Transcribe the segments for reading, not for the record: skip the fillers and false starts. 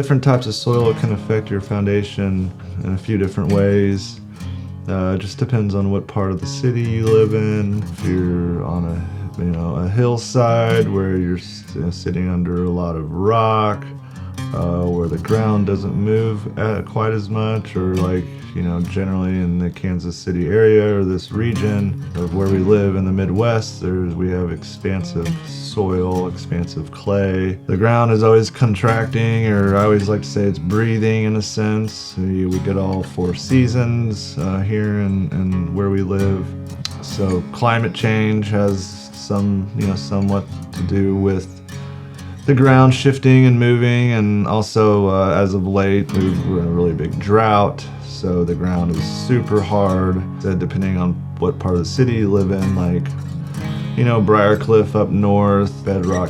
different types of soil can affect your foundation in a few different ways. It just depends on what part of the city you live in. If you're on a hillside where you're sitting under a lot of rock, where the ground doesn't move quite as much, or generally in the Kansas City area or this region of where we live in the Midwest, we have expansive soil, expansive clay. The ground is always contracting, or I always like to say it's breathing in a sense. We get all 4 seasons here in where we live. So climate change has somewhat to do with the ground shifting and moving, and also as of late we're in a really big drought, so the ground is super hard. Depending on what part of the city you live in, Briarcliff up north, bedrock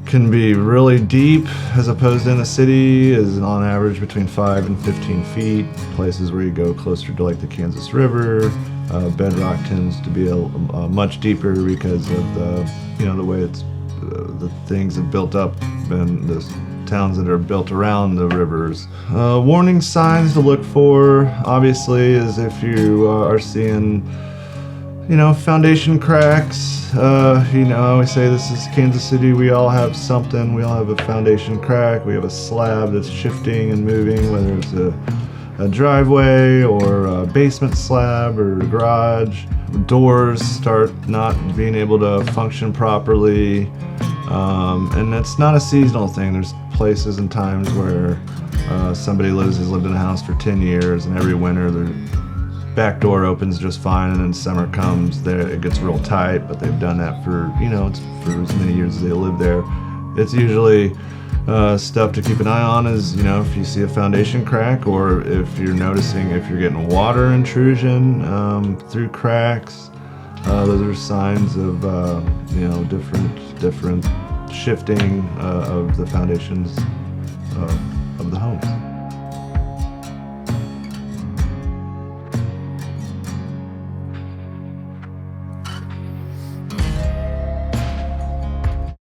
can be really deep, as opposed to in the city is on average between 5 and 15 feet. Places where you go closer to the Kansas River, bedrock tends to be a much deeper because of the way the things have built up and the towns that are built around the rivers. Warning signs to look for, obviously, is if you are seeing foundation cracks. I always say this is Kansas City. We all have something. We all have a foundation crack. We have a slab that's shifting and moving, whether it's a driveway or a basement slab or a garage. Doors start not being able to function properly. And it's not a seasonal thing. There's places and times where somebody has lived in a house for 10 years, and every winter their back door opens just fine, and then summer comes, it gets real tight, but they've done that for as many years as they live there. It's usually stuff to keep an eye on is, if you see a foundation crack, or if you're noticing if you're getting water intrusion through cracks. Those are signs of different shifting of the foundation's